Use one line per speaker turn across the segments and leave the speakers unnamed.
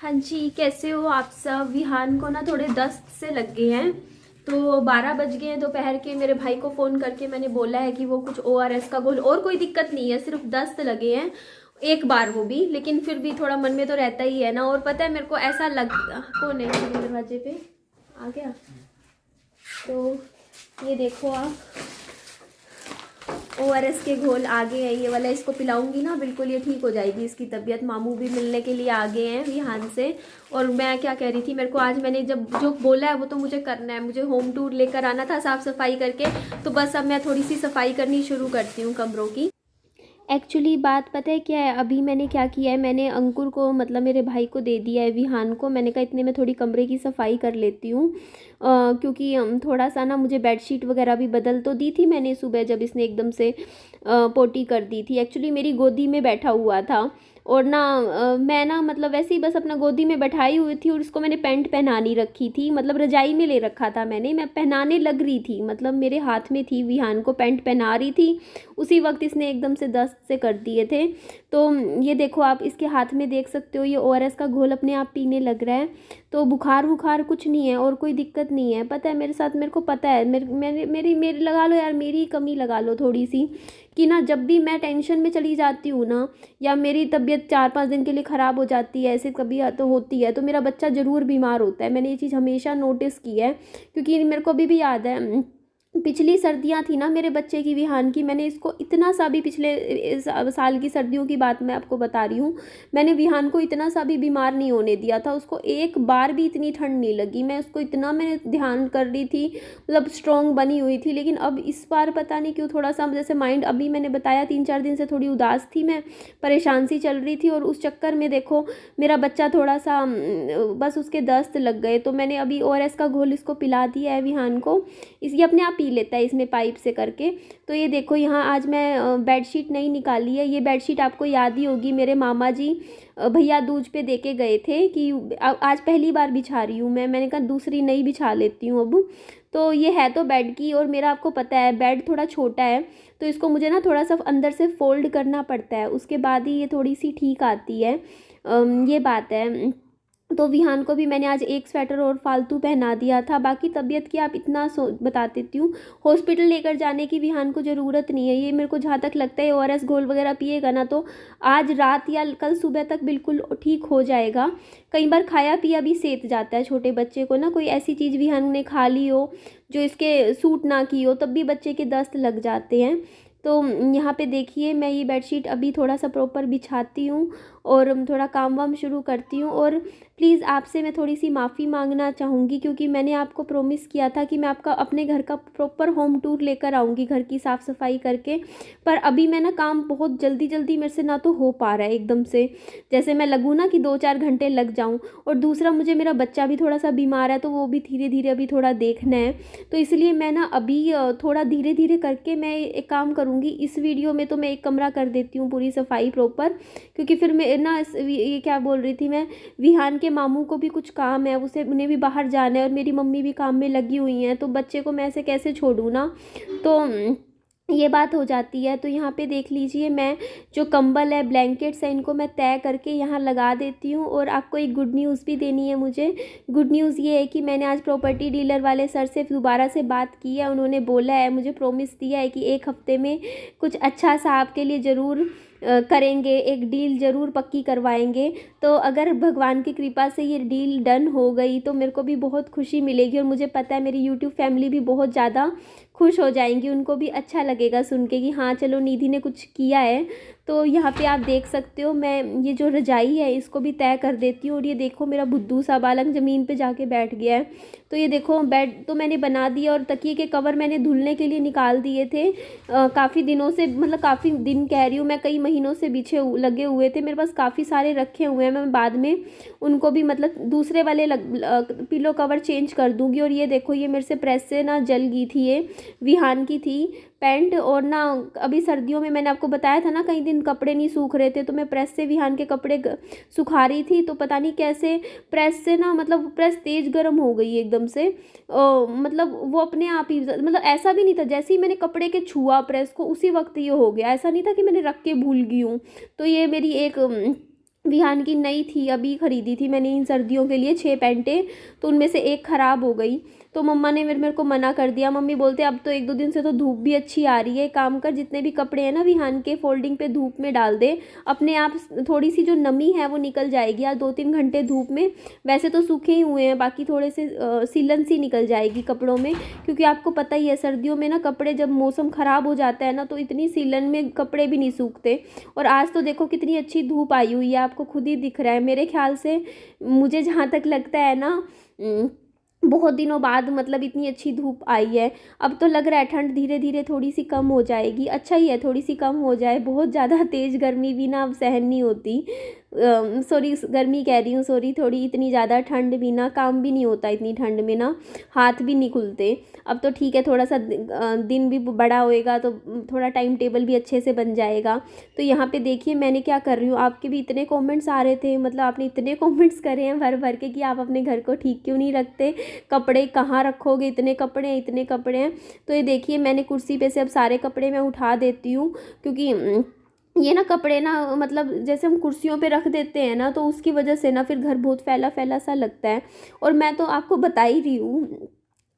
हाँ जी, कैसे हो आप सब। विहान को ना थोड़े दस्त से लग गए हैं, तो 12 बज गए हैं दोपहर के। मेरे भाई को फ़ोन करके मैंने बोला है कि वो कुछ ORS का घोल, और कोई दिक्कत नहीं है, सिर्फ दस्त लगे हैं एक बार वो भी, लेकिन फिर भी थोड़ा मन में तो रहता ही है ना। और पता है मेरे को ऐसा लग, कौन है मेरे दरवाजे पे आ गया, तो ये देखो आप, ORS के घोल आ गए हैं, ये वाला इसको पिलाऊंगी ना, बिल्कुल ये ठीक हो जाएगी इसकी तबीयत। मामू भी मिलने के लिए आ गए हैं विहान से। और मैं क्या कह रही थी, मेरे को आज मैंने जब जो बोला है वो तो मुझे करना है, मुझे होम टूर लेकर आना था साफ़ सफाई करके। तो बस अब मैं थोड़ी सी सफाई करनी शुरू करती हूँ कमरों की। एक्चुअली बात पता है क्या है, अभी मैंने क्या किया है, मैंने अंकुर को मतलब मेरे भाई को दे दिया है विहान को। मैंने कहा इतने में थोड़ी कमरे की सफाई कर लेती हूँ, क्योंकि थोड़ा सा ना मुझे बेडशीट वगैरह भी बदल तो दी थी मैंने सुबह, जब इसने एकदम से पोटी कर दी थी। एक्चुअली मेरी गोदी में बैठा हुआ था, और ना मैं ना मतलब वैसे ही बस अपना गोदी में बैठाई हुई थी, और उसको मैंने पैंट पहनानी रखी थी, मतलब रजाई में ले रखा था मैंने, मैं पहनाने लग रही थी, मतलब मेरे हाथ में थी, विहान को पैंट पहना रही थी, उसी वक्त इसने एकदम से दस्त से कर दिए थे। तो ये देखो आप इसके हाथ में देख सकते हो, ये ORS का घोल अपने आप पीने लग रहा है। तो बुखार वुखार कुछ नहीं है और कोई दिक्कत नहीं है। पता है मेरे साथ, मेरे को पता है, मेरी लगा लो यार, मेरी कमी लगा लो थोड़ी सी, कि ना जब भी मैं टेंशन में चली जाती हूँ ना, या मेरी तबीयत 4-5 दिन के लिए ख़राब हो जाती है, ऐसे कभी तो होती है, तो मेरा बच्चा ज़रूर बीमार होता है। मैंने ये चीज़ हमेशा नोटिस की है, क्योंकि मेरे को अभी भी याद है, पिछली सर्दियाँ थी ना मेरे बच्चे की विहान की, मैंने इसको इतना सा भी, पिछले साल की सर्दियों की बात मैं आपको बता रही हूँ, मैंने विहान को इतना सा भी बीमार नहीं होने दिया था। उसको एक बार भी इतनी ठंड नहीं लगी, मैं उसको इतना मैंने ध्यान कर रही थी, मतलब स्ट्रॉन्ग बनी हुई थी। लेकिन अब इस बार पता नहीं क्यों थोड़ा सा जैसे माइंड, अभी मैंने बताया 3-4 दिन से थोड़ी उदास थी मैं, परेशान सी चल रही थी, और उस चक्कर में देखो मेरा बच्चा थोड़ा सा बस उसके दस्त लग गए। तो मैंने अभी ORS का घोल इसको पिला दिया है विहान को, ये अपने आप पी लेता है इसमें पाइप से करके। तो ये देखो यहाँ आज मैं बेडशीट नहीं निकाली है, ये बेडशीट आपको याद ही होगी, मेरे मामा जी भैया दूज पे देके गए थे कि आज पहली बार बिछा रही हूँ मैंने कहा दूसरी नई बिछा लेती हूँ अब। तो ये है तो बेड की, और मेरा आपको पता है बेड थोड़ा छोटा है, तो इसको मुझे ना थोड़ा सा अंदर से फोल्ड करना पड़ता है, उसके बाद ही ये थोड़ी सी ठीक आती है। ये बात है। तो विहान को भी मैंने आज एक स्वेटर और फालतू पहना दिया था। बाकी तबीयत की आप इतना बता देती हूँ, हॉस्पिटल लेकर जाने की विहान को ज़रूरत नहीं है। ये मेरे को जहाँ तक लगता है ORS घोल वगैरह पिएगा ना, तो आज रात या कल सुबह तक बिल्कुल ठीक हो जाएगा। कई बार खाया पिया भी सेत जाता है छोटे बच्चे को ना, कोई ऐसी चीज़ विहान ने खा ली हो जो इसके सूट ना की हो, तब भी बच्चे के दस्त लग जाते हैं। तो यहाँ पे देखिए मैं ये बेडशीट अभी थोड़ा सा प्रॉपर बिछाती हूँ, और थोड़ा काम वाम शुरू करती हूँ। और प्लीज़ आपसे मैं थोड़ी सी माफ़ी मांगना चाहूँगी, क्योंकि मैंने आपको प्रॉमिस किया था कि मैं आपका अपने घर का प्रॉपर होम टूर लेकर आऊँगी, घर की साफ़ सफाई करके। पर अभी मैं ना काम बहुत जल्दी जल्दी मेरे से ना तो हो पा रहा है एकदम से, जैसे मैं लगूँ ना कि 2-4 घंटे लग जाऊँ। और दूसरा मुझे मेरा बच्चा भी थोड़ा सा बीमार है, तो वो भी धीरे धीरे अभी थोड़ा देखना है। तो इसलिए मैं ना अभी थोड़ा धीरे धीरे करके मैं एक काम करूँगी, इस वीडियो में तो मैं एक कमरा कर देती हूँ पूरी सफाई प्रॉपर, क्योंकि फिर मैं ना ये क्या बोल रही थी मैं, विहान के मामू को भी कुछ काम है, उन्हें भी बाहर जाना है, और मेरी मम्मी भी काम में लगी हुई हैं, तो बच्चे को मैं ऐसे कैसे छोड़ूँ ना। तो ये बात हो जाती है। तो यहाँ पे देख लीजिए, मैं जो कंबल है, ब्लैंकेट्स है, इनको मैं तय करके यहाँ लगा देती हूँ। और आपको एक गुड न्यूज़ भी देनी है मुझे। गुड न्यूज़ ये है कि मैंने आज प्रॉपर्टी डीलर वाले सर से दोबारा से बात की है। उन्होंने बोला है, मुझे प्रॉमिस दिया है कि 1 हफ्ते में कुछ अच्छा सा आपके लिए ज़रूर करेंगे, एक डील ज़रूर पक्की करवाएंगे। तो अगर भगवान की कृपा से ये डील डन हो गई तो मेरे को भी बहुत खुशी मिलेगी, और मुझे पता है मेरी यूट्यूब फैमिली भी बहुत ज़्यादा खुश हो जाएंगी, उनको भी अच्छा लगेगा सुन के कि हाँ चलो निधि ने कुछ किया है। तो यहाँ पे आप देख सकते हो, मैं ये जो रजाई है इसको भी तय कर देती हूँ। और ये देखो मेरा बुद्धू सा बालक ज़मीन पे जाके बैठ गया है। तो ये देखो बेड तो मैंने बना दिया, और तकिए के कवर मैंने धुलने के लिए निकाल दिए थे काफ़ी दिनों से, मतलब काफ़ी दिन कह रही हूँ मैं, कई महीनों से बिछे लगे हुए थे मेरे पास, काफ़ी सारे रखे हुए हैं। मैं बाद में उनको भी मतलब दूसरे वाले पिलो कवर चेंज कर दूँगी। और ये देखो ये मेरे से प्रेस से ना जल गई थी, ये विहान की थी पैंट। और ना अभी सर्दियों में मैंने आपको बताया था ना, कई दिन कपड़े नहीं सूख रहे थे, तो मैं प्रेस से विहान के कपड़े सुखा रही थी। तो पता नहीं कैसे प्रेस से ना, मतलब प्रेस तेज़ गर्म हो गई एकदम से, मतलब वो अपने आप ही, मतलब ऐसा भी नहीं था, जैसे ही मैंने कपड़े के छुआ प्रेस को उसी वक्त ये हो गया, ऐसा नहीं था कि मैंने रख के भूल गई हूँ। तो ये मेरी एक विहान की नई थी, अभी ख़रीदी थी मैंने इन सर्दियों के लिए 6 पैंटें, तो उनमें से एक ख़राब हो गई। तो मम्मा ने मेरे को मना कर दिया। मम्मी बोलते अब तो 1-2 दिन से तो धूप भी अच्छी आ रही है, काम कर जितने भी कपड़े हैं ना विहान के फोल्डिंग पे धूप में डाल दे, अपने आप थोड़ी सी जो नमी है वो निकल जाएगी। आज 2-3 घंटे धूप में, वैसे तो सूखे ही हुए हैं, बाकी थोड़े से सीलन सी निकल जाएगी कपड़ों में, क्योंकि आपको पता ही है सर्दियों में ना कपड़े जब मौसम ख़राब हो जाता है ना तो इतनी सीलन में कपड़े भी नहीं सूखते। और आज तो देखो कितनी अच्छी धूप आई हुई है, आपको खुद ही दिख रहा है। मेरे ख्याल से मुझे जहाँ तक लगता है ना बहुत दिनों बाद मतलब इतनी अच्छी धूप आई है। अब तो लग रहा है ठंड धीरे धीरे थोड़ी सी कम हो जाएगी। अच्छा ही है थोड़ी सी कम हो जाए, बहुत ज़्यादा तेज़ गर्मी भी ना अब सहन नहीं होती। सॉरी गर्मी कह रही हूँ, सॉरी, थोड़ी इतनी ज़्यादा ठंड भी ना, काम भी नहीं होता इतनी ठंड में ना, हाथ भी नहीं खुलते। अब तो ठीक है, थोड़ा सा दिन भी बड़ा होएगा तो थोड़ा टाइम टेबल भी अच्छे से बन जाएगा। तो यहाँ पे देखिए मैंने क्या कर रही हूँ, आपके भी इतने कमेंट्स आ रहे थे, मतलब आपने इतने कमेंट्स करे हैं भर भर के कि आप अपने घर को ठीक क्यों नहीं रखते, कपड़े कहाँ रखोगे, इतने कपड़े हैं इतने कपड़े हैं। तो ये देखिए मैंने कुर्सी पे से अब सारे कपड़े मैं उठा देती हूँ, क्योंकि ये ना कपड़े ना मतलब जैसे हम कुर्सियों पे रख देते हैं ना तो उसकी वजह से ना फिर घर बहुत फैला फैला सा लगता है। और मैं तो आपको बता ही रही हूँ,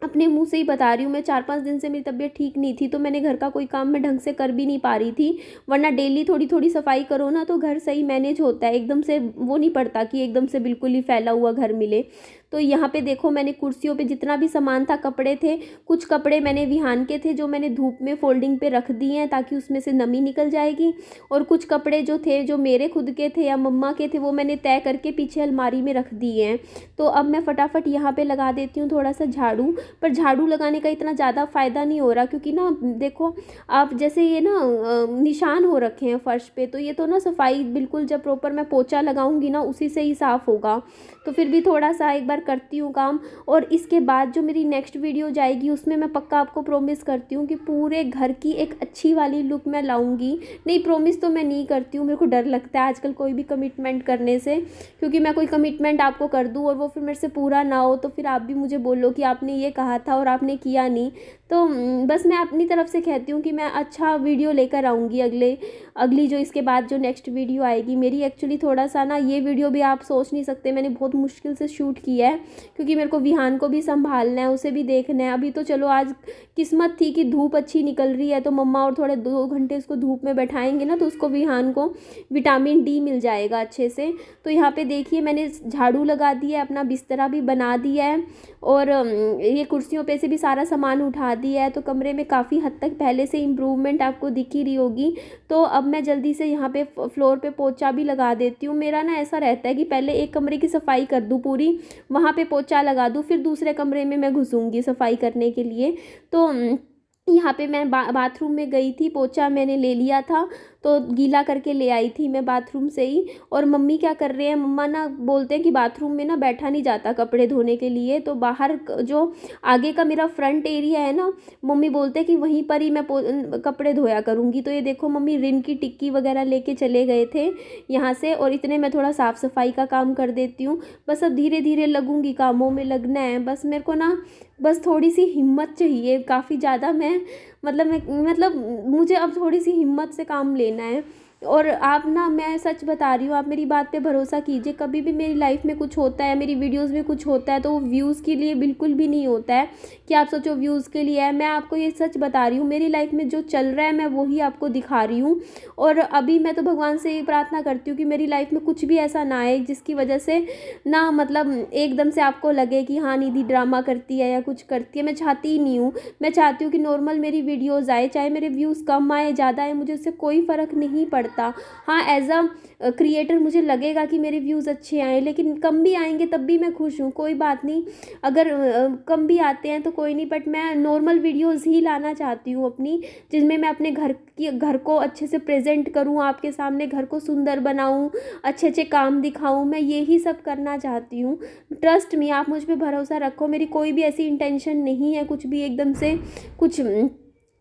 अपने मुंह से ही बता रही हूँ, मैं 4-5 दिन से मेरी तबीयत ठीक नहीं थी, तो मैंने घर का कोई काम मैं ढंग से कर भी नहीं पा रही थी। वरना डेली थोड़ी थोड़ी सफाई करो ना तो घर सही मैनेज होता है, एकदम से वो नहीं पड़ता कि एकदम से बिल्कुल ही फैला हुआ घर मिले। तो यहाँ पे देखो मैंने कुर्सियों पे जितना भी सामान था, कपड़े थे, कुछ कपड़े मैंने विहान के थे जो मैंने धूप में फोल्डिंग पे रख दिए हैं ताकि उसमें से नमी निकल जाएगी। और कुछ कपड़े जो थे जो मेरे खुद के थे या मम्मा के थे वो मैंने तय करके पीछे अलमारी में रख दिए हैं। तो अब मैं फटाफट यहाँ पे लगा देती हूँ थोड़ा सा झाड़ू। पर झाड़ू लगाने का इतना ज़्यादा फ़ायदा नहीं हो रहा, क्योंकि ना देखो आप जैसे ये ना निशान हो रखे हैं फर्श पे, तो ये तो ना सफाई बिल्कुल जब प्रॉपर मैं पोछा लगाऊंगी ना उसी से ही साफ़ होगा। तो फिर भी थोड़ा सा एक बार करती हूँ काम। और इसके बाद जो मेरी नेक्स्ट वीडियो जाएगी उसमें मैं पक्का आपको प्रॉमिस करती हूँ कि पूरे घर की एक अच्छी वाली लुक मैं लाऊंगी। नहीं, प्रॉमिस तो मैं नहीं करती हूँ, मेरे को डर लगता है आजकल कोई भी कमिटमेंट करने से, क्योंकि मैं कोई कमिटमेंट आपको कर दूँ और वो फिर मेरे से पूरा ना हो तो फिर आप भी मुझे बोलो कि आपने ये कहा था और आपने किया नहीं। तो बस मैं अपनी तरफ से कहती हूँ कि मैं अच्छा वीडियो लेकर आऊँगी अगली जो इसके बाद जो नेक्स्ट वीडियो आएगी मेरी। एक्चुअली थोड़ा सा ना ये वीडियो भी आप सोच नहीं सकते, मैंने बहुत मुश्किल से शूट किया है, क्योंकि मेरे को विहान को भी संभालना है, उसे भी देखना है। अभी तो चलो आज किस्मत थी कि धूप अच्छी निकल रही है तो मम्मा और थोड़े 2 घंटे उसको धूप में बैठाएंगे ना तो उसको विहान को विटामिन डी मिल जाएगा अच्छे से। तो यहाँ पे देखिए मैंने झाड़ू लगा दिया है, अपना बिस्तरा भी बना दिया है और ये कुर्सियों पे से भी सारा सामान उठा दिया है। तो कमरे में काफ़ी हद तक पहले से इम्प्रूवमेंट आपको दिख ही रही होगी। तो अब मैं जल्दी से यहाँ पे फ्लोर पे पोछा भी लगा देती हूँ। मेरा ना ऐसा रहता है कि पहले एक कमरे की सफाई कर दूँ पूरी, वहाँ पे पोछा लगा दूँ, फिर दूसरे कमरे में मैं घुसूँगी सफाई करने के लिए। तो यहाँ पे मैं बाथरूम में गई थी, पोछा मैंने ले लिया था तो गीला करके ले आई थी मैं बाथरूम से ही। और मम्मी क्या कर रहे हैं, मम्मा ना बोलते हैं कि बाथरूम में ना बैठा नहीं जाता कपड़े धोने के लिए, तो बाहर जो आगे का मेरा फ्रंट एरिया है ना, मम्मी बोलते हैं कि वहीं पर ही मैं कपड़े धोया करूँगी। तो ये देखो मम्मी रिन की टिक्की वगैरह लेके चले गए थे यहाँ से, और इतने मैं थोड़ा साफ़ सफाई का काम कर देती हूँ। बस अब धीरे धीरे लगूँगी, कामों में लगना है बस मेरे को ना, बस थोड़ी सी हिम्मत चाहिए, काफ़ी ज़्यादा मतलब मुझे अब थोड़ी सी हिम्मत से काम लेना है। और आप ना, मैं सच बता रही हूँ, आप मेरी बात पे भरोसा कीजिए, कभी भी मेरी लाइफ में कुछ होता है, मेरी वीडियोस में कुछ होता है तो वो व्यूज़ के लिए बिल्कुल भी नहीं होता है कि आप सोचो व्यूज़ के लिए है। मैं आपको ये सच बता रही हूँ, मेरी लाइफ में जो चल रहा है मैं वही आपको दिखा रही हूँ। और अभी मैं तो भगवान से ये प्रार्थना करती हूँ कि मेरी लाइफ में कुछ भी ऐसा ना आए जिसकी वजह से ना मतलब एकदम से आपको लगे कि हाँ निधि ड्रामा करती है या कुछ करती है। मैं चाहती ही नहीं हूँ, मैं चाहती हूँ कि नॉर्मल मेरी वीडियोज़ आए, चाहे मेरे व्यूज़ कम आए ज़्यादा आए, मुझे उससे कोई फ़र्क नहीं पड़ता। हाँ एज अ क्रिएटर मुझे लगेगा कि मेरे व्यूज़ अच्छे आए, लेकिन कम भी आएंगे तब भी मैं खुश हूँ, कोई बात नहीं। अगर कम भी आते हैं तो कोई नहीं, बट मैं नॉर्मल वीडियोज़ ही लाना चाहती हूँ अपनी, जिसमें मैं अपने घर को अच्छे से प्रेजेंट करूँ आपके सामने, घर को सुंदर बनाऊँ, अच्छे अच्छे काम दिखाऊँ, मैं यही सब करना चाहती हूँ। ट्रस्ट मी, आप मुझ पर भरोसा रखो, मेरी कोई भी ऐसी इंटेंशन नहीं है कुछ भी एकदम से कुछ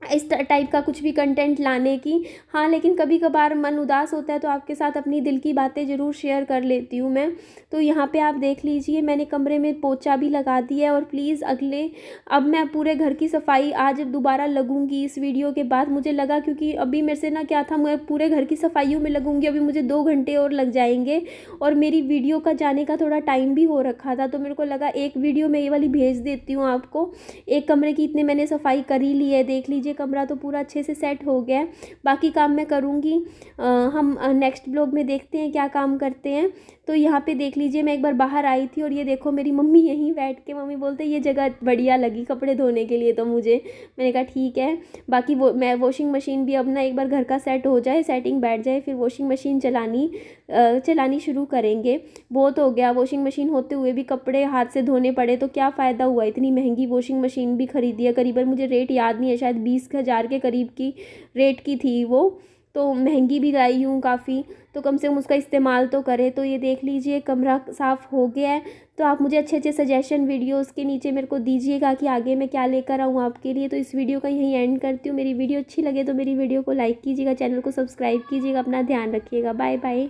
इस टाइप का कुछ भी कंटेंट लाने की। हाँ, लेकिन कभी कभार मन उदास होता है तो आपके साथ अपनी दिल की बातें ज़रूर शेयर कर लेती हूँ मैं। तो यहाँ पे आप देख लीजिए, मैंने कमरे में पोछा भी लगा दिया है। और प्लीज़ अब मैं पूरे घर की सफाई आज दोबारा लगूंगी इस वीडियो के बाद। मुझे लगा, क्योंकि अभी मेरे से ना क्या था, मैं पूरे घर की सफाइयों में लगूंगी, अभी मुझे 2 घंटे और लग जाएंगे और मेरी वीडियो का जाने का थोड़ा टाइम भी हो रखा था। तो मेरे को लगा एक वीडियो मैं ये वाली भेज देती हूँ आपको। एक कमरे की इतने मैंने सफाई कर ही ली है, देख लीजिए कमरा तो पूरा अच्छे से सेट हो गया है। बाकी काम मैं करूँगी। हम नेक्स्ट ब्लॉग में देखते हैं क्या काम करते हैं। तो यहाँ पे देख लीजिए, मैं एक बार बाहर आई थी और ये देखो मेरी मम्मी यहीं बैठ के, मम्मी बोलते ये जगह बढ़िया लगी कपड़े धोने के लिए तो मुझे। मैंने कहा ठीक है। बाकी मैं वॉशिंग मशीन भी अब ना एक बार घर का सेट हो जाए, सेटिंग बैठ जाए, फिर वॉशिंग मशीन चलानी शुरू करेंगे। बहुत हो गया, वॉशिंग मशीन होते हुए भी कपड़े हाथ से धोने पड़े तो क्या फ़ायदा हुआ। इतनी महंगी वॉशिंग मशीन भी खरीदी है, करीबन मुझे रेट याद नहीं है, शायद 20,000 के करीब की रेट की थी वो। तो महंगी भी लाई हूँ काफ़ी, तो कम से कम उसका इस्तेमाल तो करें। तो ये देख लीजिए कमरा साफ़ हो गया है। तो आप मुझे अच्छे अच्छे सजेशन वीडियोस के नीचे मेरे को दीजिएगा कि आगे मैं क्या लेकर आऊँ आपके लिए। तो इस वीडियो का यहीं एंड करती हूँ। मेरी वीडियो अच्छी लगे तो मेरी वीडियो को लाइक कीजिएगा, चैनल को सब्सक्राइब कीजिएगा, अपना ध्यान रखिएगा। Bye bye.